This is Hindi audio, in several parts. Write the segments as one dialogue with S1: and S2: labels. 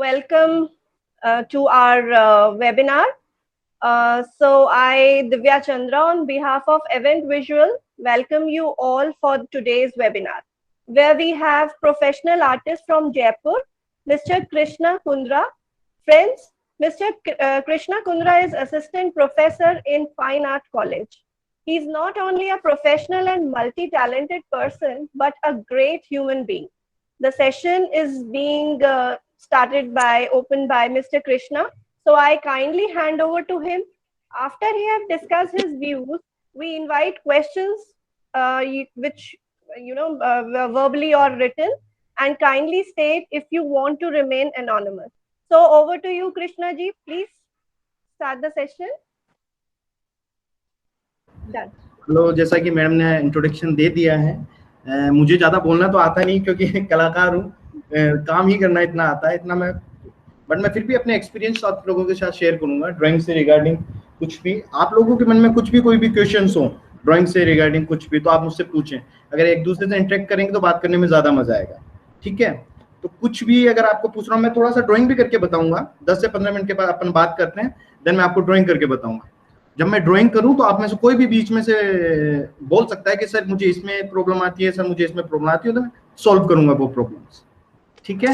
S1: welcome to our webinar. I, Divya Chandra, on behalf of Event Visual, welcome you all for today's webinar, where we have professional artist from Jaipur, Mr. Krishna Kundra. Friends, Mr. Krishna Kundra is Assistant Professor in Fine Art College. He's not only a professional and multi-talented person, but a great human being. The session is being opened by Mr. Krishna. So I kindly hand over to him. After he have discussed his views, we invite questions which, verbally or written, and kindly state if you want to remain anonymous. So over to you, Krishna ji. Please start the session. Done.
S2: Hello, जैसा कि मैडम ने इंट्रोडक्शन दे दिया है, मुझे ज़्यादा बोलना तो आता नहीं क्योंकि कलाकार हूँ, काम ही करना इतना आता है, इतना बट मैं फिर भी अपने एक्सपीरियंस आप लोगों के साथ शेयर करूंगा ड्राइंग से रिगार्डिंग। कुछ भी आप लोगों के मन में कुछ भी कोई भी क्वेश्चंस हो ड्राइंग से रिगार्डिंग कुछ भी, तो आप मुझसे पूछें। अगर एक दूसरे से इंटरेक्ट करेंगे तो बात करने में ज़्यादा मजा आएगा, ठीक है? तो कुछ भी अगर आपको पूछ रहा हूँ, मैं थोड़ा सा ड्राइंग भी करके बताऊंगा। 10 से 15 मिनट के बाद अपन बात करते हैं, देन मैं आपको ड्राइंग करके बताऊंगा। जब मैं ड्राइंग करूं तो आप में से कोई भी बीच में से बोल सकता है कि सर मुझे इसमें प्रॉब्लम आती है, सर मुझे इसमें प्रॉब्लम आती है, तो मैं सॉल्व करूंगा वो प्रॉब्लम्स, ठीक है?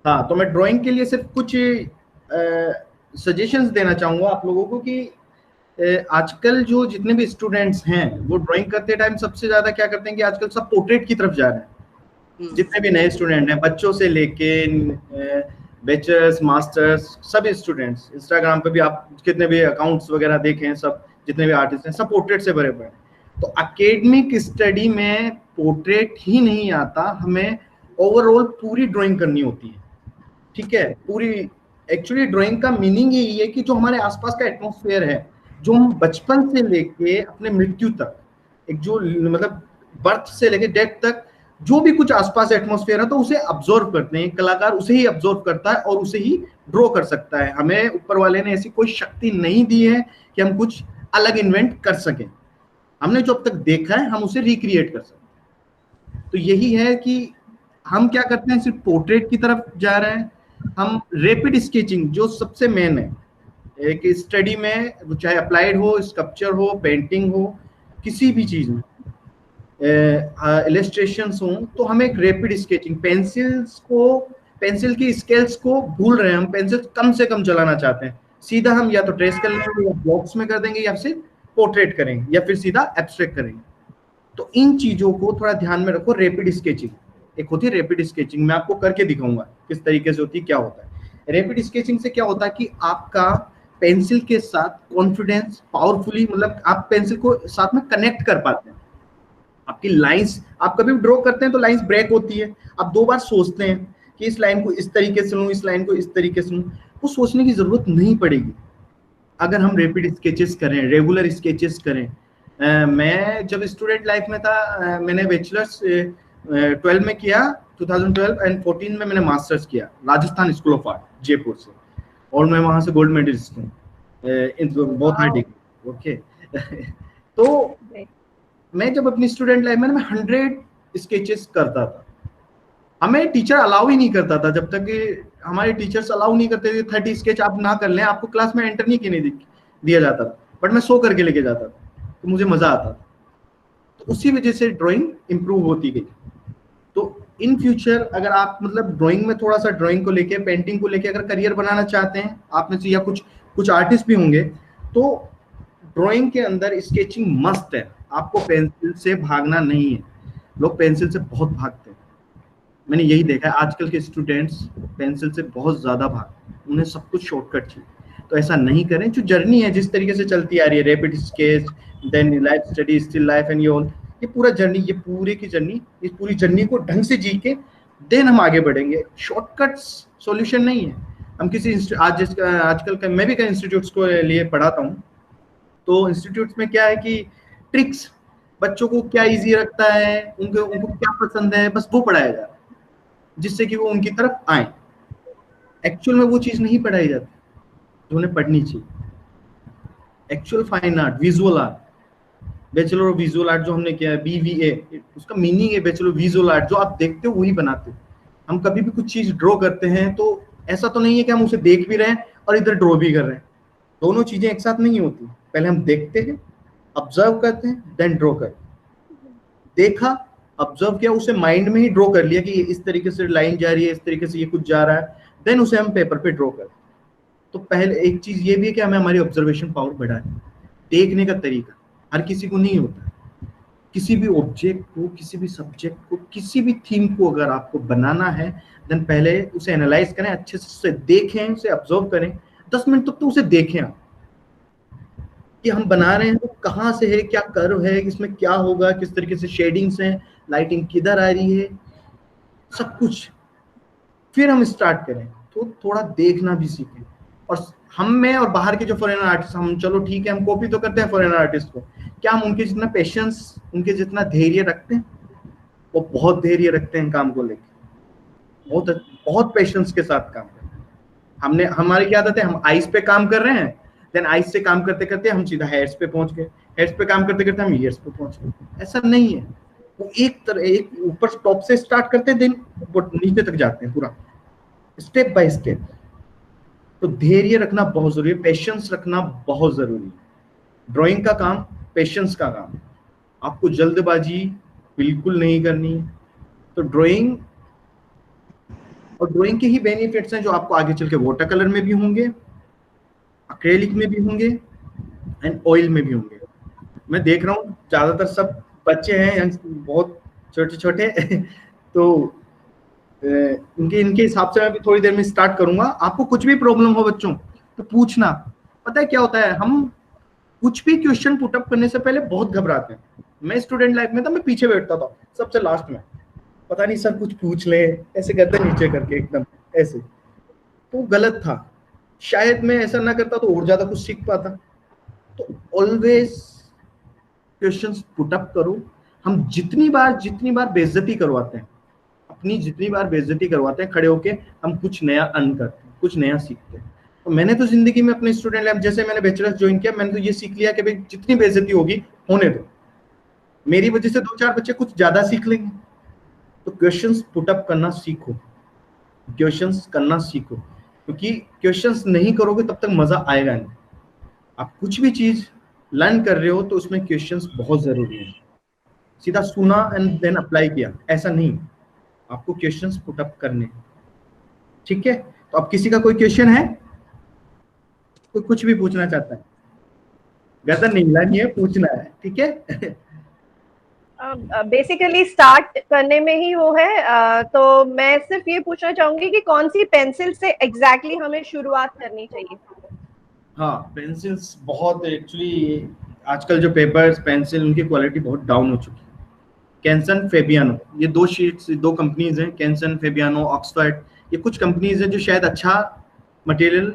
S2: हाँ, तो मैं ड्राइंग के लिए सिर्फ कुछ सजेशंस देना चाहूंगा आप लोगों को कि आजकल जो जितने भी स्टूडेंट्स हैं वो ड्राइंग करते टाइम सबसे ज्यादा क्या करते हैं कि आजकल सब पोर्ट्रेट की तरफ जा रहे हैं। जितने भी नए स्टूडेंट हैं, बच्चों से लेके बैचलर्स, मास्टर्स, सभी स्टूडेंट्स, इंस्टाग्राम पे भी आप कितने भी अकाउंट्स वगैरह देखें, सब जितने भी आर्टिस्ट हैं सब पोर्ट्रेट से भरे पड़े हैं। तो एकेडमिक स्टडी में पोर्ट्रेट ही नहीं आता, हमें ओवरऑल पूरी ड्राइंग करनी होती है, ठीक है? पूरी एक्चुअली ड्राइंग का मीनिंग यही है कि जो हमारे आसपास का एटमॉस्फेयर है, जो हम बचपन से लेके अपने मृत्यु तक, एक जो मतलब बर्थ से लेके डेथ तक जो भी कुछ आसपास एटमॉस्फेयर है, तो उसे ऑब्जर्व करते हैं। कलाकार उसे ही ऑब्जर्व करता है और उसे ही ड्रॉ कर सकता है। हमें ऊपर वाले ने ऐसी कोई शक्ति नहीं दी है कि हम कुछ अलग इन्वेंट कर सकें। हमने जो अब तक देखा है हम उसे रिक्रिएट कर सकते हैं। तो यही है कि हम क्या करते हैं, सिर्फ पोर्ट्रेट की तरफ जा रहे हैं। हम रैपिड स्केचिंग जो सबसे मेन है एक स्टडी में, चाहे अप्लाइड हो, स्कल्पचर हो, पेंटिंग हो, किसी भी चीज में इलस्ट्रेशंस हो, तो हमें एक रैपिड स्केचिंग, पेंसिल की स्केल्स को भूल रहे हैं हम, पेंसिल कम से कम चलाना चाहते हैं। सीधा हम या तो ट्रेस कर लेंगे या ब्लॉक्स में कर देंगे या फिर पोर्ट्रेट करेंगे या फिर सीधा एब्स्ट्रैक्ट करेंगे। तो इन चीजों को थोड़ा ध्यान में रखो। रैपिड स्केचिंग एक होती है, रैपिड स्केचिंग मैं आपको करके दिखाऊंगा किस तरीके से होती है, क्या होता है। रैपिड स्केचिंग से क्या होता है कि आपका पेंसिल के साथ कॉन्फिडेंस पावरफुली, मतलब आप पेंसिल को साथ में कनेक्ट कर पाते हैं। आपकी लाइंस, आप कभी भी ड्रॉ करते हैं तो लाइंस ब्रेक होती है, आप 2 बार सोचते हैं कि इस लाइन को इस तरीके से लूं, इस लाइन को इस तरीके से लूं, वो सोचने की जरूरत नहीं पड़ेगी अगर हम रैपिड स्केचेस करें, रेगुलर स्केचेस करें। मैं जब स्टूडेंट लाइफ में था, मैंने बैचलर्स 12 में किया, 2012 एंड 14 में मैंने मास्टर्स किया Rajasthan school of art Jaipur से, और मैं वहां से गोल्ड मेडलिस्ट हूँ इन बहुत हाई डिग्री। ओके तो मैं जब अपनी स्टूडेंट लाइफ में मैं 100 स्केचेस करता था। हमें टीचर अलाउ ही नहीं करता था, जब तक कि हमारे टीचर्स अलाउ नहीं करते थे 30 स्केच आप ना कर लें, आपको क्लास में एंटर नहीं करने दिया जाता था। बट मैं 100 करके लेके जाता था, तो मुझे मजा आता था। तो उसी वजह से ड्राइंग इंप्रूव होती गई। तो इन फ्यूचर अगर आप मतलब ड्राइंग में थोड़ा सा, ड्राइंग को लेके, पेंटिंग को लेके अगर करियर बनाना चाहते हैं आप में से, या कुछ आर्टिस्ट भी होंगे, तो ड्राइंग के अंदर स्केचिंग मस्ट है। आपको पेंसिल से भागना नहीं है। लोग पेंसिल से बहुत भागते हैं, मैंने यही देखा है। आजकल के स्टूडेंट्स पेंसिल से बहुत ज्यादा भागते हैं, उन्हें सब कुछ शॉर्टकट चाहिए। तो ऐसा नहीं करें। जो जर्नी है जिस तरीके से चलती आ रही है, rapid sketch, then life study, still life and your, ये पूरा जर्नी, ये पूरी की जर्नी, इस पूरी जर्नी को ढंग से जी के देन हम आगे बढ़ेंगे। शॉर्टकट सॉल्यूशन नहीं है। हम किसी आजकल का, मैं भी कई इंस्टीट्यूट्स को लिए पढ़ाता हूँ, तो इंस्टीट्यूट्स में क्या है कि ट्रिक्स, बच्चों को क्या इजी लगता है, उनको क्या पसंद है, बस वो पढ़ाया जा रहा है जिससे कि वो उनकी तरफ आए। एक्चुअल में वो चीज नहीं पढ़ाई जाती जो उन्हें पढ़नी चाहिए। Actual fine art, visual art, bachelor of visual art जो हमने किया है, BVA, उसका मीनिंग है बैचलर ऑफ विजुअल आर्ट। जो आप देखते हो वही बनाते हो। हम कभी भी कुछ चीज ड्रॉ करते हैं तो ऐसा तो नहीं है कि हम उसे देख भी रहे हैं और इधर ड्रॉ भी कर रहे हैं, दोनों चीजें एक साथ नहीं होती। पहले हम देखते हैं, ऑब्जर्व करते हैं, देन ड्रॉ करते हैं। देखा, ऑब्जर्व किया, उसे माइंड में ही ड्रॉ कर लिया कि इस तरीके से लाइन जा रही है, इस तरीके से ये कुछ जा रहा है, देन उसे हम पेपर पे ड्रॉ करते हैं। तो पहले एक चीज ये भी है कि हमें हमारी ऑब्जर्वेशन पावर बढ़ाए, देखने का तरीका हर किसी को नहीं होता। किसी भी ऑब्जेक्ट को, किसी भी सब्जेक्ट को, किसी भी थीम को अगर आपको बनाना है, देन पहले उसे एनालाइज करें, अच्छे से उसे देखें, उसे ऑब्जर्व करें, 10 मिनट तक तो उसे देखें आप कि हम बना रहे हैं तो कहाँ से है, क्या कर्व है, इसमें क्या होगा, किस तरीके से शेडिंग्स हैं, लाइटिंग किधर आ रही है, सब कुछ। फिर हम स्टार्ट करें तो थोड़ा देखना भी सीखें। और हम में और बाहर के जो फॉरेनर आर्टिस्ट, हम चलो ठीक है हम कॉपी तो करते हैं फॉरेनर आर्टिस्ट को, क्या हम उनके जितना पेशेंस, उनके जितना धैर्य रखते हैं? वो बहुत धैर्य रखते हैं काम को लेकर, बहुत बहुत पेशेंस के साथ काम करते हैं। हमने, हमारी क्या आदत है, हम आइस पे काम कर रहे हैं, देन आइस से काम करते करते हम सीधा हेड्स पे पहुंच गए, हेड्स पे काम करते करते हम ईयर्स पे पहुंच गए। ऐसा नहीं है, वो एक तरह, एक ऊपर टॉप से स्टार्ट करते हैं, देन नीचे तक जाते हैं पूरा स्टेप बाय स्टेप। तो धैर्य रखना बहुत जरूरी है, पेशेंस रखना बहुत जरूरी है। ड्राइंग का काम पेशेंस का काम, आपको जल्दबाजी बिल्कुल नहीं करनी है। तो ड्राइंग, और ड्राइंग के ही बेनिफिट्स हैं जो आपको आगे चल के वाटर कलर में भी होंगे, एक्रेलिक में भी होंगे, एंड ऑयल में भी होंगे। मैं देख रहा हूँ ज्यादातर सब बच्चे हैं, बहुत छोटे छोटे तो इनके इनके हिसाब से मैं भी थोड़ी देर में स्टार्ट करूंगा। आपको कुछ भी प्रॉब्लम हो बच्चों तो पूछना। पता है क्या होता है, हम कुछ भी क्वेश्चन पुटअप करने से पहले बहुत घबराते हैं। मैं स्टूडेंट लाइफ में था, मैं पीछे बैठता था सबसे लास्ट में, पता नहीं सर कुछ पूछ ले, ऐसे करते नीचे करके एकदम ऐसे, तो गलत था। शायद मैं ऐसा ना करता तो और ज्यादा कुछ सीख पाता। तो ऑलवेज क्वेश्चंस पुटअप करो। हम जितनी बार बेइज्जती करवाते हैं, अपनी जितनी बार बेइज्जती करवाते हैं खड़े होके, हम कुछ नया अर्न करते हैं, कुछ नया सीखते हैं। तो मैंने तो जिंदगी में अपने स्टूडेंट लाइफ, जैसे मैंने बैचलर्स ज्वाइन किया, मैंने तो ये सीख लिया कि भाई जितनी बेइज्जती होगी होने दो, मेरी वजह से 2-4 बच्चे कुछ ज्यादा सीख लेंगे। तो क्वेश्चंस पुटअप करना सीखो, क्वेश्चंस करना सीखो, क्योंकि क्वेश्चंस नहीं करोगे तब तक मजा आएगा नहीं। आप कुछ भी चीज लर्न कर रहे हो तो उसमें क्वेश्चंस बहुत जरूरी है। सीधा सुना एंड देन अप्लाई किया ऐसा नहीं, आपको क्वेश्चंस पुटअप करने। ठीक है, तो अब किसी का कोई क्वेश्चन है, कोई कुछ भी पूछना चाहता है, गर्दन नहीं हिलानी है, पूछना है, ठीक है।
S1: बेसिकली स्टार्ट करने में ही वो है। तो मैं सिर्फ ये पूछना चाहूंगी कि कौन सी पेंसिल से एग्जैक्टली हमें शुरुआत करनी चाहिए?
S2: हाँ, पेंसिल्स बहुत एक्चुअली आजकल जो पेपर्स पेंसिल उनकी क्वालिटी बहुत डाउन हो चुकी है। कैंसन फेबियानो, ये दो शीट्स, दो कंपनीज हैं, कैंसन फेबियानो ऑक्सफर्ड, ये कुछ कंपनीज हैं जो शायद अच्छा मटेरियल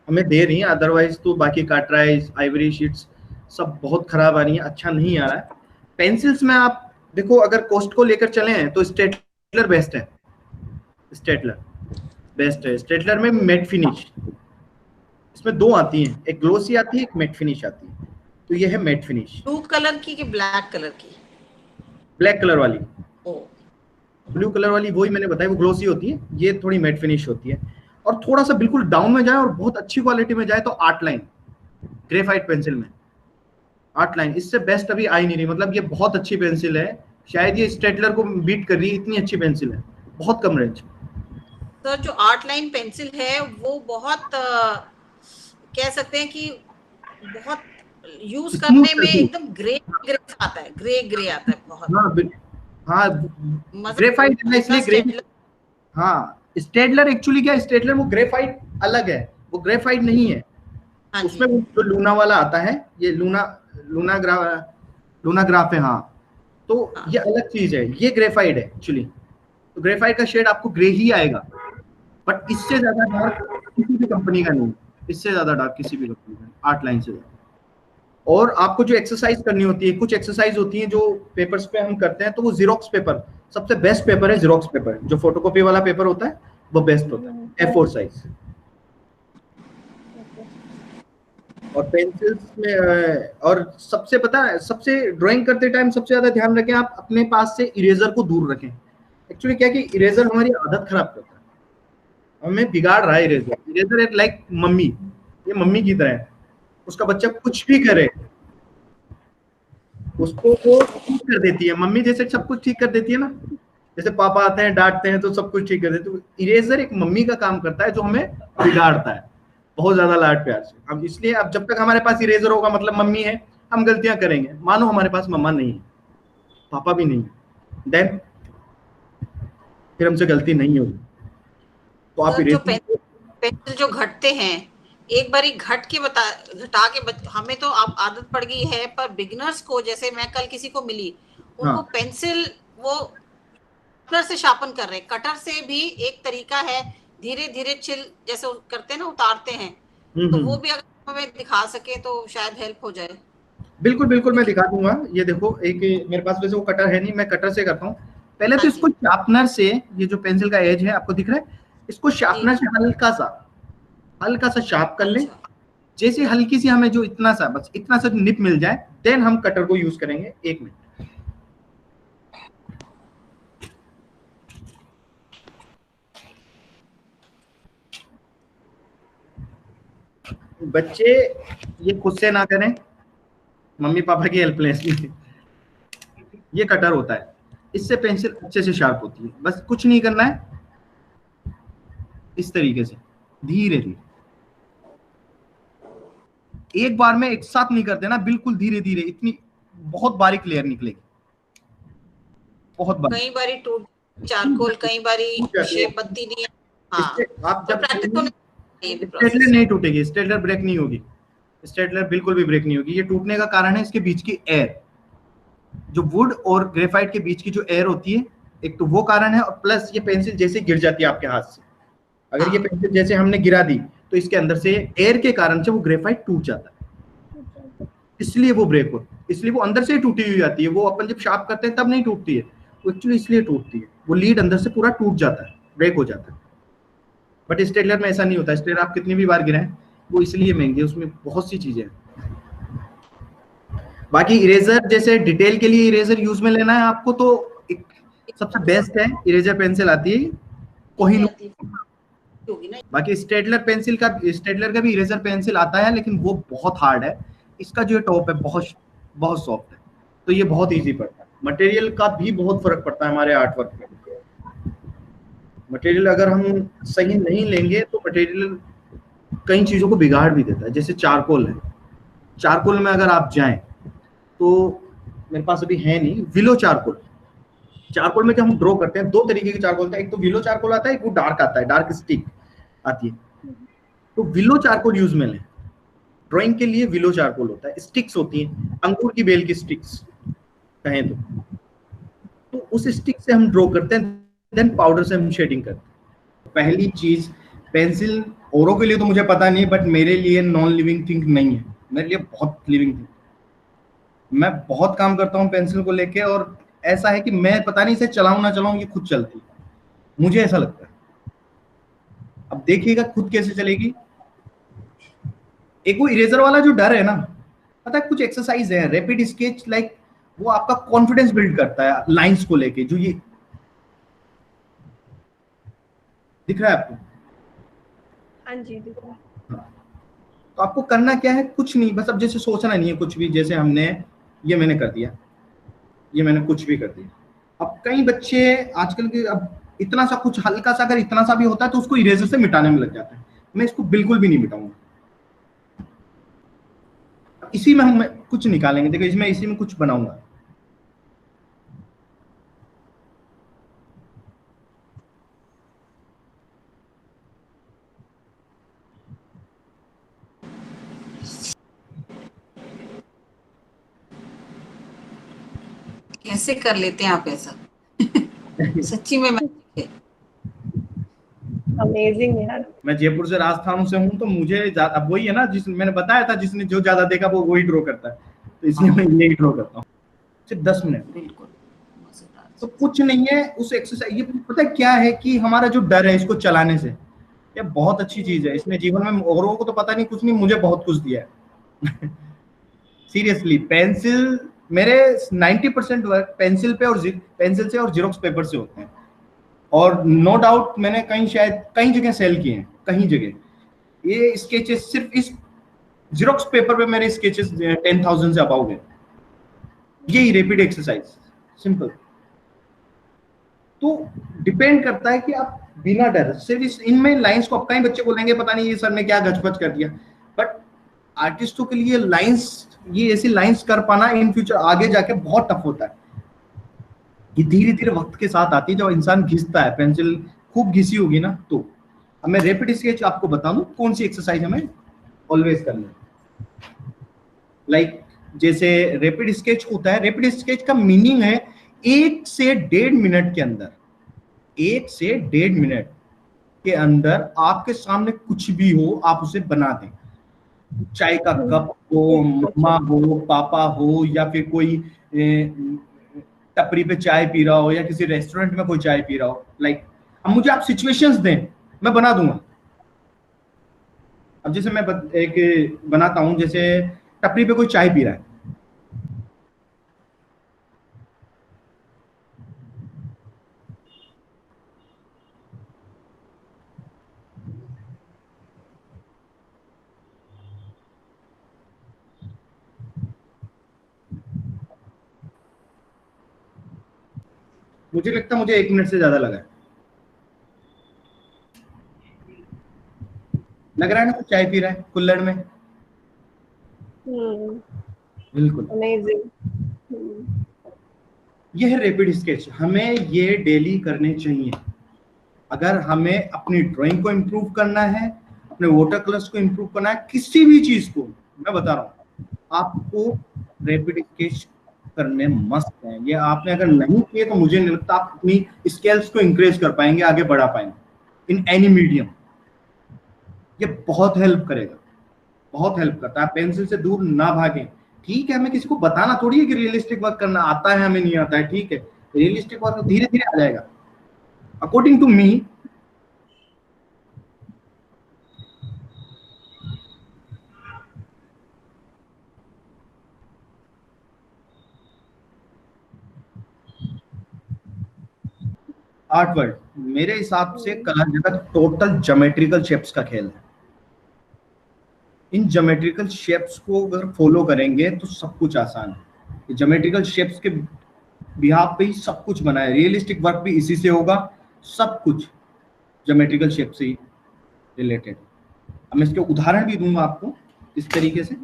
S2: हमें दे रही हैं। अदरवाइज तो बाकी कार्ट्राइज, आइवरी शीट्स सब बहुत खराब आ रही हैं, अच्छा नहीं आ रहा है। पेंसिल्स में आप देखो, अगर कॉस्ट को लेकर चले तो स्टेटलर बेस्ट है, स्टेटलर बेस्ट है। स्टेटलर में मैट फिनिश, इसमें दो आती हैं, एक ग्लोसी आती है, एक मैट फिनिश आती है। तो ये है मैट फिनिश।
S3: ब्लू कलर की कि ब्लैक कलर की?
S2: ब्लैक कलर वाली।
S3: ओ,
S2: ब्लू कलर वाली वही मैंने बताया, वो ग्लोसी होती है, ये थोड़ी मैट फिनिश होती है। और थोड़ा सा बिल्कुल डाउन में जाए और बहुत अच्छी क्वालिटी में जाए तो आर्ट लाइन, ग्रेफाइट पेंसिल में आर्ट लाइन, इससे बेस्ट अभी आई नहीं रही। मतलब ये बहुत अच्छी पेंसिल है, शायद ये स्टेटलर को बीट कर रही है, इतनी अच्छी पेंसिल है, बहुत कम रेंज।
S3: सर जो आर्ट लाइन पेंसिल है वो बहुत कह सकते हैं कि बहुत यूज करने में एकदम ग्रे ग्रे आता है, ग्रे आता है बहुत।
S2: हाँ, ग्रेफाइट है इसलिए ग्रे। हाँ, स्टेडलर एक्चुअली क्या है, स्टेडलर वो ग्रेफाइट अलग है, वो ग्रेफाइट नहीं है। उसमें जो लूना वाला आता है, ये लूना ग्राफ है। हाँ, तो ये अलग चीज है, ये ग्रेफाइट है एक्चुअली। तो ग्रेफाइट का शेड आपको ग्रे ही आएगा, बट इससे ज्यादा डार्क किसी भी कंपनी का नहीं, इससे ज्यादा डार्क किसी भी कंपनी का, आर्ट लाइन से ज्यादा। और आपको जो एक्सरसाइज करनी होती है, कुछ एक्सरसाइज होती है जो पेपर्स पे हम करते हैं, तो वो जीरोक्स पेपर सबसे बेस्ट पेपर है। जीरोक्स पेपर जो फोटोकॉपी वाला पेपर होता है वो बेस्ट होता है, A4 साइज। और पेंसिल्स में और सबसे पता है, सबसे ड्राइंग करते टाइम सबसे ज्यादा ध्यान रखें आप, अपने पास से इरेजर को दूर रखें। एक्चुअली क्या है कि इरेजर हमारी आदत खराब करता है, हमें बिगाड़ रहा है eraser. Eraser is like mummy, ये मम्मी की तरह है, उसका बच्चा कुछ भी करे उसको वो ठीक कर देती है। मम्मी जैसे सब कुछ ठीक कर देती है ना, जैसे पापा आते हैं डांटते हैं तो सब कुछ ठीक कर देते हैं, तो इरेजर एक मम्मी का काम करता है जो हमें बिगाड़ता है बहुत ज्यादा लाड प्यार से। अब इसलिए अब जब तक हमारे पास इरेजर होगा मतलब मम्मी है, हम गलतियां करेंगे। मानो हमारे पास मम्मा नहीं है, पापा भी नहीं है, देन फिर हमसे गलती नहीं होगी। तो आप
S3: जो पेंसिल जो घटते हैं, एक बारी घटा के हमें तो अब आदत पड़ गई है, पर बिगिनर्स को, जैसे मैं कल किसी को मिली, उनको पेंसिल वो कटर से शार्पन कर रहे हैं, कटर से भी एक तरीका है, धीरे धीरे छिल जैसे करते हैं ना, उतारते हैं, तो वो भी अगर हमें दिखा सके तो शायद हेल्प हो जाए।
S2: बिल्कुल बिल्कुल, मैं दिखा दूंगा। ये देखो, एक मेरे पास वैसे वो कटर है नहीं, मैं कटर से करता हूँ। पहले तो इसको शार्पनर से, ये जो पेंसिल का एज है आपको दिख रहा है, इसको शार्पनर से हल्का सा शार्प कर लें। जैसे हल्की सी हमें जो इतना सा, बस इतना सा निप मिल जाए, देन हम कटर को यूज करेंगे। 1 मिनट। बच्चे ये खुद से ना करें, मम्मी पापा की हेल्प लें इसमें। ये कटर होता है, इससे पेंसिल अच्छे से शार्प होती है। बस कुछ नहीं करना है, इस तरीके से धीरे धीरे, एक बार में एक साथ नहीं कर देना, बिल्कुल धीरे धीरे। इतनी बहुत बारीक लेयर निकलेगी, बहुत बारीक।
S3: कई बारी टूट चारकोल, कई बारी शेप बनती नहीं है। हाँ,
S2: आप जब
S3: स्टेटलर
S2: नहीं टूटेगी, स्टेटलर ब्रेक नहीं होगी, स्टेटलर बिल्कुल भी ब्रेक नहीं होगी। ये टूटने का कारण है इसके बीच की एयर, जो वुड और ग्रेफाइट के बीच की जो एयर होती है, एक तो वो कारण है, और प्लस ये पेंसिल जैसे गिर जाती है आपके हाथ से, अगर ये पेंसिल जैसे हमने गिरा दी तो इसके अंदर से एयर के कारण से वो ग्रेफाइट टूट जाता है, इसलिए वो ब्रेक हो, इसलिए वो अंदर से ही टूटी हुई आती है। वो अपन जब शार्प करते हैं तब नहीं टूटती है, वो एक्चुअली इसलिए टूटती है, वो लीड अंदर से पूरा टूट जाता है, ब्रेक हो जाता है। बट स्टेटलर में ऐसा नहीं होता। स्टेटलर आप कितनी भी बार गिराएं, वो इसलिए महंगी है, उसमें बहुत सी चीजें हैं। बाकी इरेजर, जैसे डिटेल के लिए इरेजर यूज में लेना है आपको, तो एक सबसे बेस्ट है इरेजर पेंसिल आती है कोहिनूर। बाकी स्टेडलर का भी इरेजर पेंसिल आता है, लेकिन वो बहुत हार्ड है। इसका जो टॉप है बहुत बहुत सॉफ्ट है, तो ये बहुत इजी पड़ता है। मटेरियल का भी बहुत फर्क पड़ता है हमारे आर्ट वर्क में। मटेरियल अगर हम सही नहीं लेंगे तो मटेरियल कई चीजों को बिगाड़ भी देता है। जैसे चारकोल है, चारकोल में अगर आप जाएं तो मेरे पास अभी है नहीं, विलो चारकोल। चारकोल में जब हम ड्रॉ करते हैं, 2 तरीके के चारकोल होता है, एक तो विलो चारकोल आता है, एक वो डार्क आता है, डार्क स्टिक आती है। तो विलो चारकोल यूज में लें, ड्राइंग के लिए विलो चारकोल होता है। स्टिक्स होती हैं, अंगूर की बेल की स्टिक्स कहें तो उस स्टिक से हम ड्रॉ करते हैं, देन पाउडर से हम शेडिंग करते हैं। पहली चीज, पेंसिल औरों के लिए तो मुझे पता नहीं, बट मेरे लिए नॉन लिविंग थिंग नहीं है, मेरे लिए बहुत लिविंग थिंग। मैं बहुत काम करता हूँ पेंसिल को लेके, और ऐसा है कि मैं पता नहीं इसे चलाऊं ना चलाऊं, ये खुद चलती है, मुझे ऐसा लगता है। अब देखिएगा खुद कैसे चलेगी। एक वो इरेजर वाला जो डर है ना, पता है कुछ एक्सरसाइज है, रैपिड स्केच लाइक, वो आपका कॉन्फिडेंस बिल्ड करता है लाइंस को लेके। जो ये दिख रहा है आपको?
S1: हाँ जी, दिख रहा है।
S2: तो आपको करना क्या है, कुछ नहीं, बस अब जैसे सोचना नहीं है कुछ भी। जैसे हमने ये मैंने कर दिया, ये मैंने कुछ भी कर दिया। अब कई बच्चे आजकल के, अब इतना सा कुछ हल्का सा अगर इतना सा भी होता है तो उसको इरेजर से मिटाने में लग जाता है। मैं इसको बिल्कुल भी नहीं मिटाऊंगा। इसी में हम कुछ निकालेंगे, देखो इसमें, इसी में कुछ बनाऊंगा।
S3: कैसे कर लेते हैं आप ऐसा? सच्ची में
S1: अमेजिंग यार।
S2: मैं जयपुर से, राजस्थान से हूँ, तो मुझे अब वही है ना, जिस मैंने बताया था, जिसने जो ज्यादा देखा वो वही ड्रॉ करता है, तो इसलिए मैं यही ड्रॉ करता हूँ। सिर्फ 10 मिनट, बिल्कुल। तो कुछ नहीं है उस एक्सरसाइज। ये पता है क्या है कि हमारा जो डर है इसको चलाने से, ये बहुत अच्छी चीज है। इसने जीवन में औरों को तो पता नहीं, कुछ नहीं, मुझे बहुत कुछ दिया है। सीरियसली, पेंसिल मेरे 90% वर्क पेंसिल पे और पेंसिल से और जेरोक्स पेपर से होते हैं। और नो डाउट मैंने कहीं शायद कई जगह सेल किए हैं, कहीं जगह। ये स्केचेस सिर्फ इस जेरोक्स पेपर पे मेरे स्केचेस 10,000 से अबाउ है। यही रैपिड एक्सरसाइज, सिंपल। तो डिपेंड करता है कि आप बिना डर सिर्फ इनमें लाइंस को, अब कई बच्चे बोलेंगे पता नहीं ये सर ने क्या गचपच कर दिया, बट आर्टिस्टों के लिए लाइंस, ये ऐसी लाइंस कर पाना इन फ्यूचर आगे जाके बहुत टफ होता है। ये धीरे धीरे वक्त के साथ आती है, जब इंसान घिसता है, पेंसिल खूब घिसी होगी ना तो। अब मैं रैपिड स्केच आपको बता दूं कौन सी एक्सरसाइज हमें ऑलवेज करनी है। लाइक जैसे रैपिड स्केच होता है, रैपिड स्केच का मीनिंग है 1 से 1.5 मिनट के अंदर, 1 से 1.5 मिनट के अंदर आपके सामने कुछ भी हो आप उसे बना दें। चाय का कप हो, मम्मा हो, पापा हो, या फिर कोई टपरी पे चाय पी रहा हो, या किसी रेस्टोरेंट में कोई चाय पी रहा हो। लाइक अब मुझे आप सिचुएशंस दें, मैं बना दूंगा। अब जैसे मैं एक बनाता हूं, जैसे टपरी पे कोई चाय पी रहा है, मुझे लगता है मुझे 1 मिनट से ज्यादा लगा है। लग रहा है ना कोई चाय पी रहा है कुल्हड़ में। बिल्कुल,
S1: अमेजिंग।
S2: यह है रैपिड स्केच। हमें ये डेली करने चाहिए। अगर हमें अपनी ड्राइंग को इम्प्रूव करना है, अपने वाटर कलर्स को इम्प्रूव करना है, किसी भी चीज को, मैं बता रहा हूँ आपको रैपिड स्केच करने मस्त है। ये आपने अगर नहीं किए तो मुझे नहीं लगता आप अपनी स्किल्स को इंक्रीज कर पाएंगे, आगे बढ़ा पाएंगे इन एनी मीडियम। ये बहुत हेल्प करेगा, बहुत हेल्प करता है। पेंसिल से दूर ना भागें। ठीक है, हमें किसी को बताना थोड़ी है कि रियलिस्टिक वर्क करना आता है हमें नहीं आता है, ठीक है, रियलिस्टिक वर्क धीरे धीरे आ जाएगा अकॉर्डिंग टू मी। 8 वर्ड मेरे हिसाब से कला जगत टोटल ज्योमेट्रिकल शेप्स का खेल है। इन ज्योमेट्रिकल शेप्स को अगर फॉलो करेंगे तो सब कुछ आसान है। ज्योमेट्रिकल शेप्स के बिहाफ पे ही सब कुछ बना है, रियलिस्टिक वर्क भी इसी से होगा, सब कुछ ज्योमेट्रिकल शेप से ही रिलेटेड। अब मैं इसके उदाहरण भी दूंगा आपको इस तरीके से।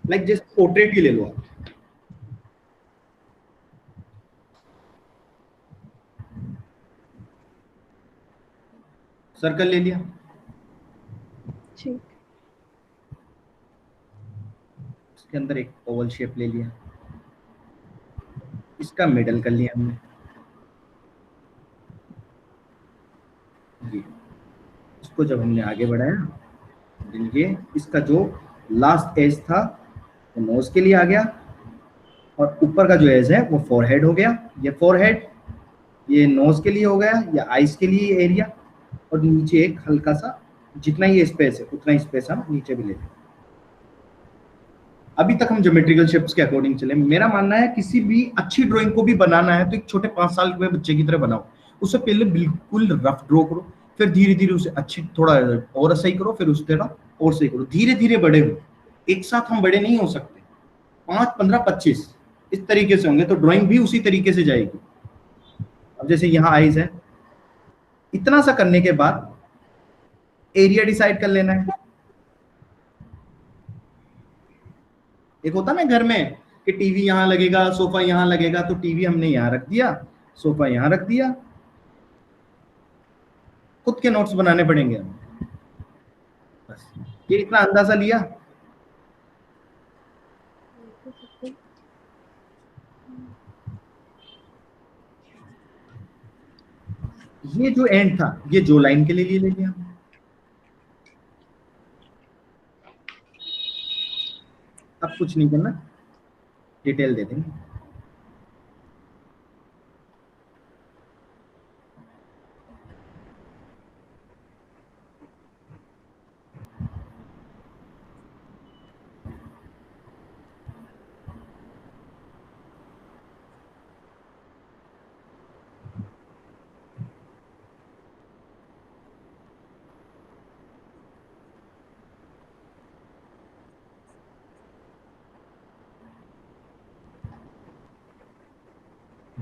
S2: लाइक जैसे पोर्ट्रेट ही ले लो आप। सर्कल ले लिया,
S1: ठीक।
S2: इसके अंदर एक ओवल शेप ले लिया, इसका मिडल कर लिया हमने जी। इसको जब हमने आगे बढ़ाया, ये इसका जो लास्ट एज था वो नोज के लिए आ गया, और ऊपर का जो एज है वो फोरहेड हो गया। ये फोरहेड, ये नोज के लिए हो गया, या आइज के लिए एरिया, और नीचे एक हल्का सा, जितना ये स्पेस है उतना ही स्पेस हम नीचे भी लेते हैं। अभी तक हम ज्योमेट्रिकल शेप्स के अकॉर्डिंग चले। मेरा मानना है किसी भी अच्छी ड्राइंग को भी बनाना है तो एक छोटे 5 साल के बच्चे की तरह बनाओ। उससे पहले बिल्कुल रफ ड्रॉ करो, फिर धीरे धीरे उसे अच्छी थोड़ा और सही करो, फिर उस तरह और सही करो, धीरे धीरे बड़े हो। एक साथ हम बड़े नहीं हो सकते, 5, 15, 25 इस तरीके से होंगे तो ड्राइंग भी उसी तरीके से जाएगी। अब जैसे यहाँ आईज है, इतना सा करने के बाद एरिया डिसाइड कर लेना है। एक होता ना घर में कि टीवी यहाँ लगेगा, सोफा यहाँ लगेगा, तो टीवी हमने यहाँ रख दिया, सोफा यहाँ रख दिया। खुद के नोट्स बनाने पड़ेंगे हमें। बस ये इतना अंदाजा लिया। ये जो एंड था ये जो लाइन के लिए ले लिया। अब कुछ नहीं करना, डिटेल दे देंगे।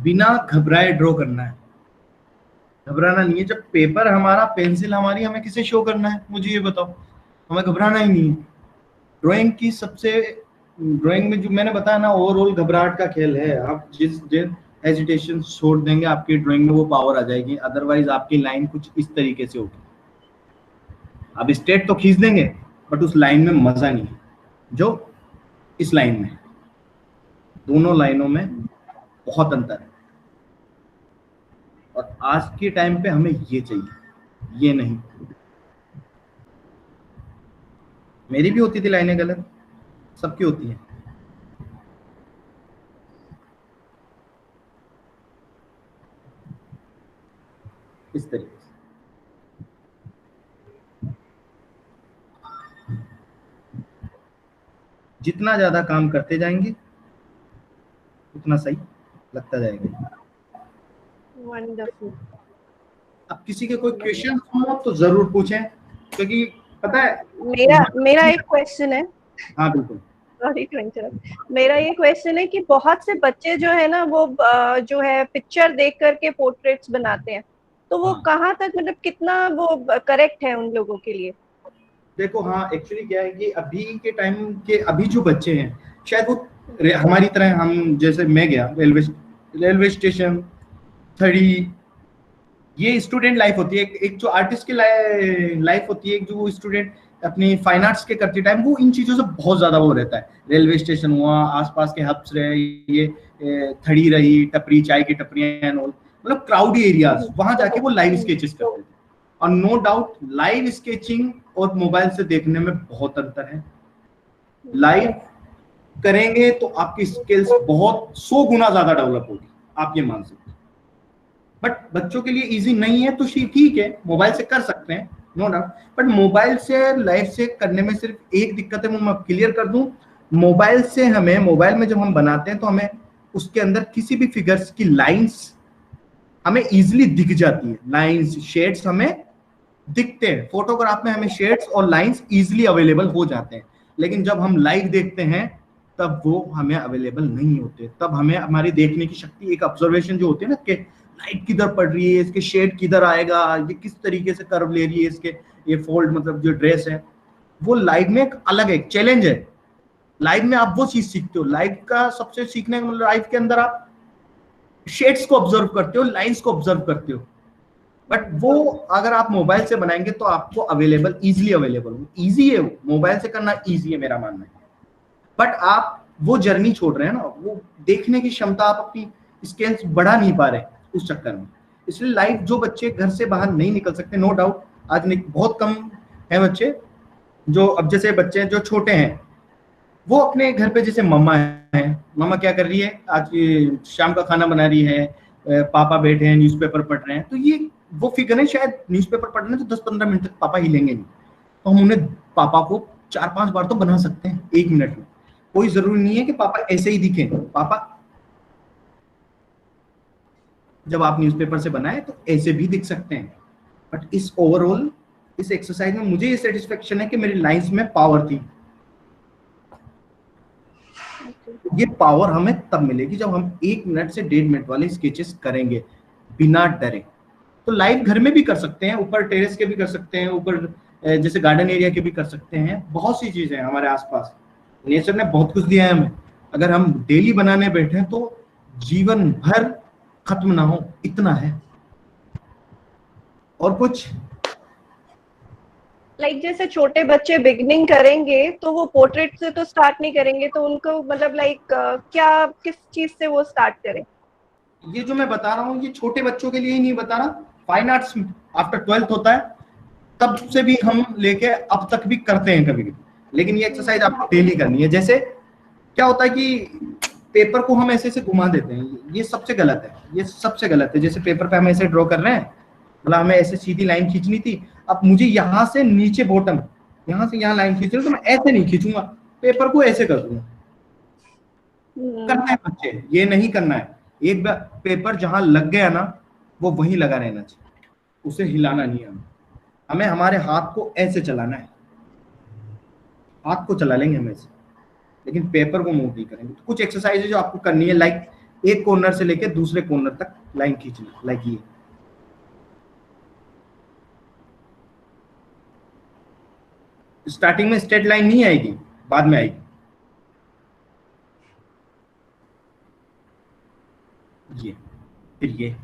S2: बिना घबराए ड्रॉ करना है, घबराना नहीं है। जब पेपर हमारा, पेंसिल हमारी, हमें किसे शो करना है, मुझे ये बताओ, हमें घबराना ही नहीं है। ड्राइंग की सबसे, ड्राइंग में जो मैंने बताया ना, ओवरऑल घबराहट का खेल है। आप जिस दिन हेजिटेशन छोड़ देंगे, आपकी ड्राइंग में वो पावर आ जाएगी, अदरवाइज आपकी लाइन कुछ इस तरीके से होगी। आप स्ट्रेट तो खींच देंगे, बट उस लाइन में मजा नहीं है जो इस लाइन में। दोनों लाइनों में बहुत अंतर है, और आज के टाइम पे हमें ये चाहिए, ये नहीं। मेरी भी होती थी लाइनें गलत, सबकी होती है। इस तरीके से जितना ज्यादा काम करते जाएंगे उतना सही लगता जाएगा।
S1: वंडरफुल।
S2: अब किसी के कोई क्वेश्चन हो तो जरूर पूछें, क्योंकि पता है
S1: मेरा एक क्वेश्चन है।
S2: हाँ बिल्कुल।
S1: Sorry to interrupt. मेरा ये क्वेश्चन है कि बहुत से बच्चे जो है ना, वो जो है पिक्चर देख करके पोर्ट्रेट्स बनाते हैं, तो वो कहाँ तक, मतलब कितना वो करेक्ट है उन लोगों के लिए?
S2: देखो, हाँ एक्चुअली क्या है कि अभी के टाइम के अभी जो बच्चे हैं, शायद वो हमारी तरह, हम जैसे मैं गया रेलवे स्टेशन, थड़ी, ये स्टूडेंट लाइफ होती है। एक जो आर्टिस्ट की लाइफ होती है, जो स्टूडेंट अपनी फाइन आर्ट्स के करते टाइम, वो इन चीजों से बहुत ज्यादा वो रहता है। रेलवे स्टेशन हुआ, आसपास के हब्स रहे, ये थड़ी रही, टपरी, चाय की टपरियां, मतलब क्राउडी एरियाज, वहां जाके वो लाइव स्केचेस करते थे। और नो डाउट लाइव स्केचिंग और मोबाइल से देखने में बहुत अंतर है। लाइव करेंगे तो आपकी स्किल्स बहुत 100 गुना ज्यादा डेवलप होगी, आप ये मान सकते हैं। बट बच्चों के लिए इजी नहीं है तो ठीक है, मोबाइल से कर सकते हैं, नो डाउट। बट मोबाइल से लाइव से करने में सिर्फ एक दिक्कत है, वो मैं क्लियर कर दूं। मोबाइल से हमें, मोबाइल में जब हम बनाते हैं तो हमें उसके अंदर किसी भी फिगर्स की लाइंस हमें इजीली दिख जाती है, लाइंस, शेड्स हमें दिखते हैं। फोटोग्राफ में हमें शेड्स और लाइंस इजीली अवेलेबल हो जाते हैं, लेकिन जब हम लाइव देखते हैं तब वो हमें अवेलेबल नहीं होते। तब हमें हमारी देखने की शक्ति, एक ऑब्जर्वेशन जो होती है ना, कि लाइट किधर पड़ रही है, इसके शेड किधर आएगा, ये किस तरीके से कर्व ले रही है, इसके ये फोल्ड, मतलब जो ड्रेस है, वो लाइव में एक अलग एक चैलेंज है। लाइव में आप वो चीज सीखते हो। लाइव का सबसे सीखने का मतलब, लाइव के अंदर आप शेड्स को ऑब्जर्व करते हो, लाइंस को ऑब्जर्व करते हो। बट वो अगर आप मोबाइल से बनाएंगे तो आपको अवेलेबल, इजीली अवेलेबल, इजी है, वो मोबाइल से करना इजी है, मेरा मानना है। बट आप वो जर्नी छोड़ रहे हैं ना, वो देखने की क्षमता, आप अपनी स्किल्स बढ़ा नहीं पा रहे उस चक्कर में। इसलिए लाइव, जो बच्चे घर से बाहर नहीं निकल सकते, नो डाउट आज बहुत कम है बच्चे, जो अब जैसे बच्चे जो छोटे हैं, वो अपने घर पे, जैसे मम्मा है, मम्मा क्या कर रही है, आज शाम का खाना बना रही है, पापा बैठे हैं न्यूज़पेपर पढ़ रहे हैं, तो ये वो फिगर है, शायद न्यूज़पेपर पढ़ रहे हैं तो 10-15 मिनट तक पापा हिलेंगे नहीं, तो हम उन्हें, पापा को 4-5 बार तो बना सकते हैं 1 मिनट में। कोई जरूरी नहीं है कि पापा ऐसे ही दिखें। पापा जब आप न्यूज़पेपर से बनाए तो ऐसे भी दिख सकते हैं। बट इस ओवरऑल इस एक्सरसाइज में मुझे ये सेटिस्फेक्शन है कि मेरी लाइंस में पावर थी। ये पावर हमें तब मिलेगी जब हम 1 मिनट से 1.5 मिनट वाले स्केचेस करेंगे बिना डरे। तो लाइव घर में भी कर सकते हैं, ऊपर टेरेस के भी कर सकते हैं, ऊपर जैसे गार्डन एरिया के भी कर सकते हैं। बहुत सी चीजें हैं हमारे आसपास, नेचर ने बहुत कुछ दिया है हमें। अगर हम डेली बनाने बैठे तो जीवन भर खत्म ना हो, इतना है। और कुछ
S1: लाइक जैसे छोटे बच्चे बिगनिंग करेंगे तो वो पोर्ट्रेट से तो स्टार्ट नहीं करेंगे, तो उनको मतलब लाइक क्या, किस चीज से वो स्टार्ट करें?
S2: ये जो मैं बता रहा हूँ ये छोटे बच्चों के लिए ही नहीं बता रहा, फाइन आर्ट्स आफ्टर 12th होता है तब से भी हम लेके अब तक भी करते हैं कभी कभी। लेकिन ये एक्सरसाइज आपको डेली करनी है। जैसे क्या होता है कि पेपर को हम ऐसे ऐसे घुमा देते हैं, ये सबसे गलत है, ये सबसे गलत है। जैसे पेपर पे हम ऐसे ड्रॉ कर रहे हैं, मतलब हमें ऐसे सीधी लाइन खींचनी थी, अब मुझे यहाँ से नीचे बॉटम, यहाँ से यहाँ लाइन खींच रही, तो मैं ऐसे नहीं खींचूंगा, पेपर को ऐसे कर दूंगा। करना है बच्चे, ये नहीं करना है। एक बार पेपर जहां लग गया ना, वो वहीं लगा रहना चाहिए, उसे हिलाना नहीं है। हमें हमारे हाथ को ऐसे चलाना है, हाथ को चला लेंगे हम ऐसे, लेकिन पेपर को मूव नहीं करेंगे। तो कुछ एक्सरसाइज जो आपको करनी है, लाइक एक कॉर्नर से लेकर दूसरे कॉर्नर तक लाइन खींचना, लाइक ये। स्टार्टिंग में स्ट्रेट लाइन नहीं आएगी, बाद में आएगी। ये फिर ये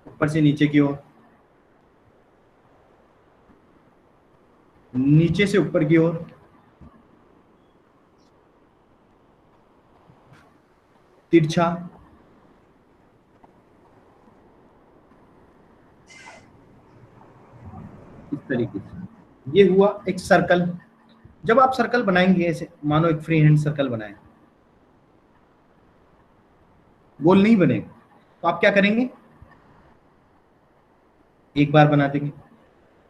S2: ऊपर से नीचे की ओर, नीचे से ऊपर की ओर, तिरछा, इस तरीके से। ये हुआ एक सर्कल। जब आप सर्कल बनाएंगे ऐसे, मानो एक फ्री हैंड सर्कल बनाए, गोल नहीं बनेगा, तो आप क्या करेंगे, एक बार बना देंगे,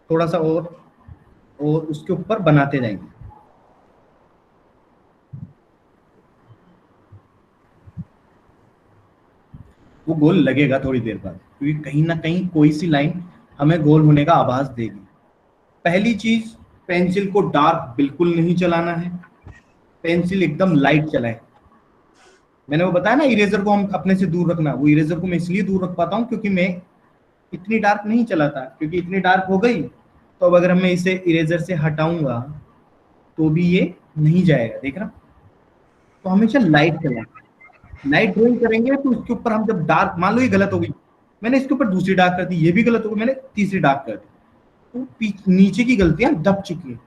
S2: थोड़ा सा और उसके ऊपर बनाते जाएंगे। वो गोल लगेगा थोड़ी देर बाद, क्योंकि कहीं ना कहीं कोई सी लाइन हमें गोल होने का आभास देगी। पहली चीज, पेंसिल को डार्क बिल्कुल नहीं चलाना है, पेंसिल एकदम लाइट चलाए। मैंने वो बताया ना, इरेजर को हम अपने से दूर रखना, वो इरेजर को मैं इसलिए दूर रख पाता हूँ क्योंकि मैं इतनी डार्क नहीं चलाता, क्योंकि इतनी डार्क हो गई तो अब अगर मैं इसे इरेजर से हटाऊंगा तो भी ये नहीं जाएगा, देख रहा। तो हमेशा लाइट चलाए। लाइट ड्राइंग करेंगे तो उसके ऊपर हम जब डार्क, मान लो ये गलत हो गई, मैंने इसके ऊपर दूसरी डार्क कर दी, ये भी गलत हो गई, मैंने तीसरी डार्क कर दी, तो नीचे की गलतियां दब चुकी है।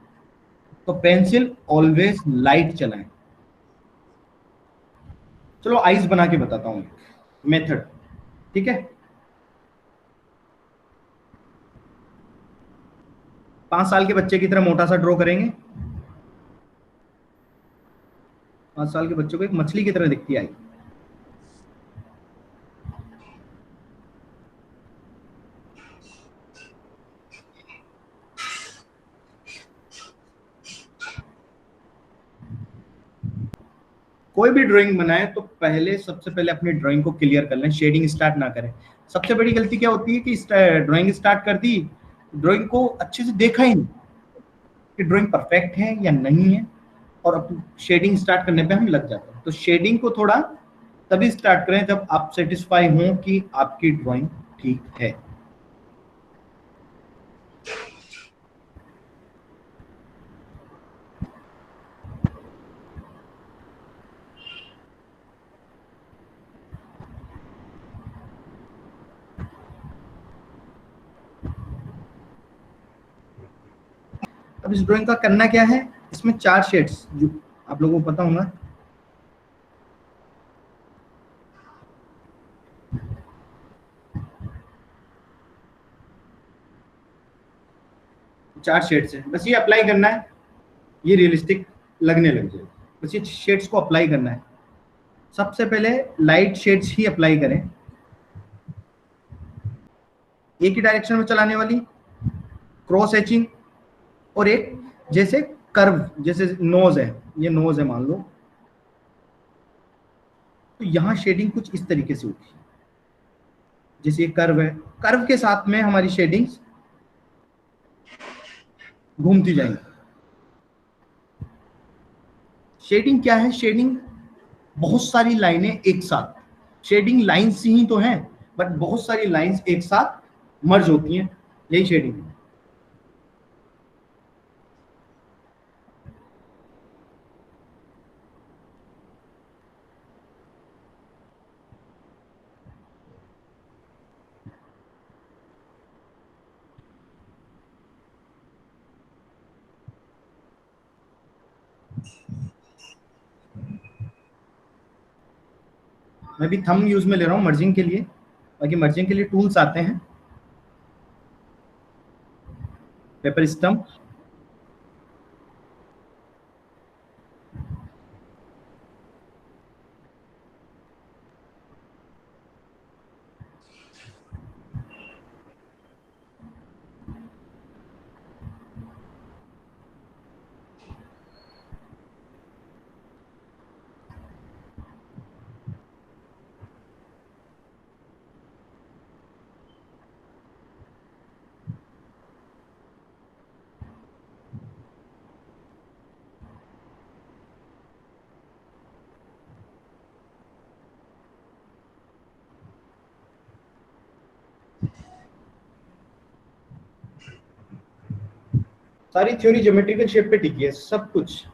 S2: तो पेंसिल ऑलवेज लाइट चलाएं। चलो आइस बना के बताता हूँ मेथड, ठीक है। 5 साल के बच्चे की तरह मोटा सा ड्रॉ करेंगे। 5 साल के बच्चों को एक मछली की तरह दिखती आई। कोई भी ड्राइंग बनाए तो पहले, सबसे पहले अपनी ड्राइंग को क्लियर कर लें, शेडिंग स्टार्ट ना करें। सबसे बड़ी गलती क्या होती है कि ड्राइंग स्टार्ट कर दी, ड्राइंग को अच्छे से देखा ही नहीं कि ड्राइंग परफेक्ट है या नहीं है, और अब शेडिंग स्टार्ट करने पे हम लग जाते हैं। तो शेडिंग को थोड़ा तभी स्टार्ट करें जब आप सेटिस्फाई हों कि आपकी ड्राइंग ठीक है। अब इस ड्राइंग का करना क्या है, इसमें 4 शेड्स जो आप लोगों को पता होगा, चार शेड्स है, बस ये अप्लाई करना है, ये रियलिस्टिक लगने लग जाएगा। बस ये शेड्स को अप्लाई करना है। सबसे पहले लाइट शेड्स ही अप्लाई करें, एक ही डायरेक्शन में चलाने वाली, क्रॉस एचिंग, और एक जैसे कर्व, जैसे नोज है, ये नोज है मान लो, तो यहां शेडिंग कुछ इस तरीके से होगी। जैसे ये कर्व है, कर्व के साथ में हमारी शेडिंग्स घूमती जाएंगी। शेडिंग क्या है, शेडिंग बहुत सारी लाइनें एक साथ, शेडिंग लाइंस ही तो हैं, बट बहुत सारी लाइंस एक साथ मर्ज होती हैं, यही शेडिंग है। मैं भी थंब यूज में ले रहा हूँ मर्जिंग के लिए, बाकी मर्जिंग के लिए टूल्स आते हैं, पेपर स्टम्प, सारी थ्योरी ज्योमेट्रिकल शेप पे टिकी है, सब कुछ।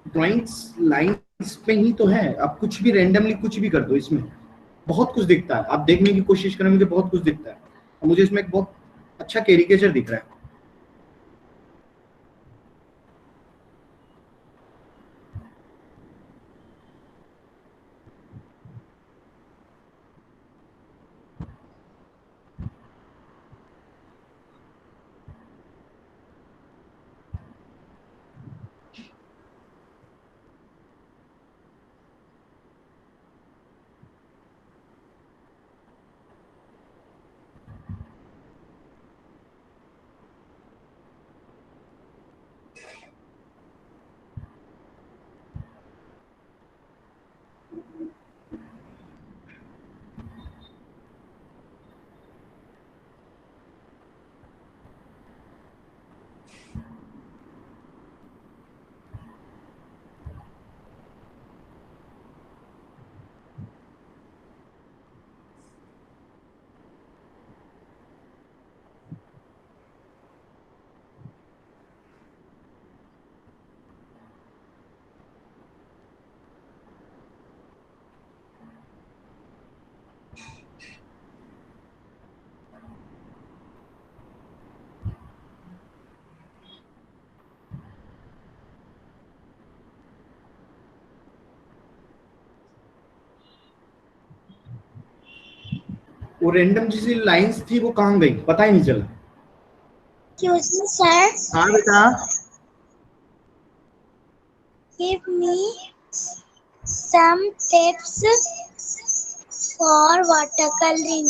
S2: ड्राइंग्स लाइंस पे ही तो है, आप कुछ भी रैंडमली कुछ भी कर दो, इसमें बहुत कुछ दिखता है। आप देखने की कोशिश करें, मुझे बहुत कुछ दिखता है। मुझे इसमें एक बहुत अच्छा कैरिकेचर दिख रहा है। वो रैंडम जैसी लाइंस थी, वो कहाँ गई पता ही नहीं चला।
S4: Excuse me, sir.
S2: हाँ बेटा,
S4: Give me some tips for watercoloring.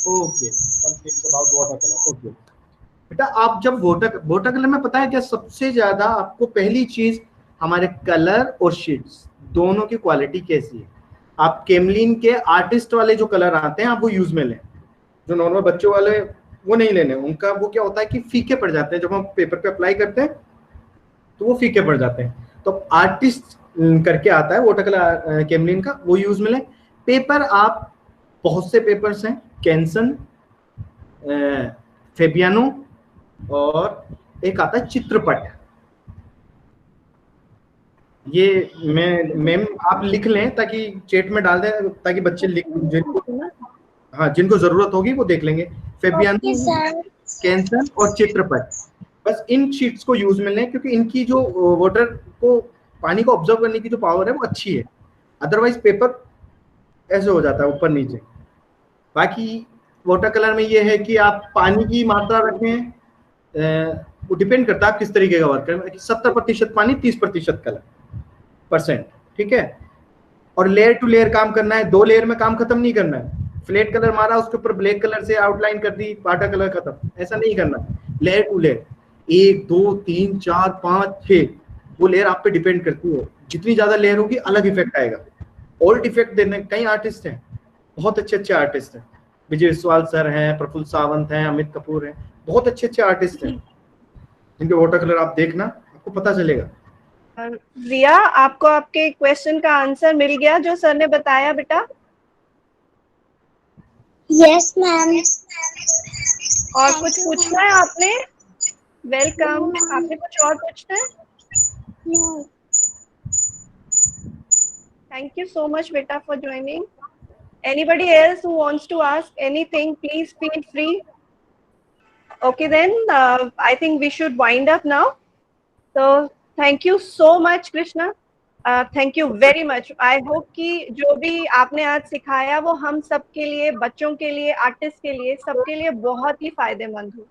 S2: Okay, some tips about watercolor. Okay बेटा, आप जब वाटर कलर में पता है क्या सबसे ज्यादा आपको पहली चीज, हमारे कलर और शेड्स दोनों की क्वालिटी कैसी है। आप केमलिन के आर्टिस्ट वाले जो कलर आते हैं आप वो यूज में लें, जो नॉर्मल बच्चों वाले वो नहीं लेने। उनका वो क्या होता है कि फीके पड़ जाते हैं, जब हम पेपर पे अप्लाई करते हैं तो वो फीके पड़ जाते हैं। तो आर्टिस्ट करके आता है वाटर कलर केमलिन का, वो यूज में लें। पेपर आप बहुत से पेपर्स हैं, कैंसन, फेबियानो और एक आता है चित्रपट। ये मैम आप लिख लें ताकि चैट में डाल दें, ताकि बच्चे जिनको जरूरत होगी वो देख लेंगे। Fabiano,
S4: Okay, sir.
S2: कैंसन और चित्रपट, बस इन शीट्स को यूज में लें, क्योंकि इनकी जो वाटर को, पानी को ऑब्जर्व करने की जो पावर है वो अच्छी है। अदरवाइज पेपर ऐसे हो जाता है ऊपर नीचे। बाकी वाटर कलर में ये है कि आप पानी की मात्रा रखें, वो डिपेंड करता है आप किस तरीके का वर्क करें। 70% पानी 30% कलर परसेंट, ठीक है। और लेयर टू लेयर काम करना है, 2 लेयर में काम खत्म नहीं करना है। फ्लैट कलर मारा, उसके ऊपर ब्लैक कलर से आउटलाइन कर दी, वाटर कलर खत्म, ऐसा नहीं करना। लेयर टू लेयर, 1 2 3 4 5 6, वो लेयर आप पे डिपेंड करती है। जितनी ज्यादा लेयर होगी अलग इफेक्ट आएगा। ओल्ड इफेक्ट देने कई आर्टिस्ट हैं, बहुत अच्छे अच्छे आर्टिस्ट हैं। विजय विश्वाल सर हैं, प्रफुल्ल सावंत हैं, अमित कपूर हैं, बहुत अच्छे अच्छे आर्टिस्ट हैं जिनके वाटर कलर आप देखना, आपको पता चलेगा।
S1: रिया, आपको आपके क्वेश्चन का आंसर मिल गया जो सर ने बताया बेटा?
S4: Yes, ma'am.
S1: और कुछ पूछना है आपने? वेलकम। आपने कुछ और पूछना है?
S4: No.
S1: Thank you so much beta for joining. Anybody else who wants to ask anything, please feel free. Okay then, I think we should wind up now. So thank you so much Krishna. Thank you very much. I hope कि जो भी आपने आज सिखाया वो हम सब के लिए, बच्चों के लिए, आर्टिस्ट के लिए, सबके लिए बहुत ही फायदेमंद हो।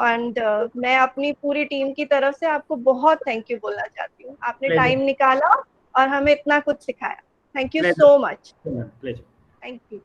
S1: एंड मैं अपनी पूरी टीम की तरफ से आपको बहुत थैंक यू बोलना चाहती हूँ। आपने टाइम निकाला और हमें इतना कुछ सिखाया। Thank you so much.
S2: Pleasure.
S1: Thank you.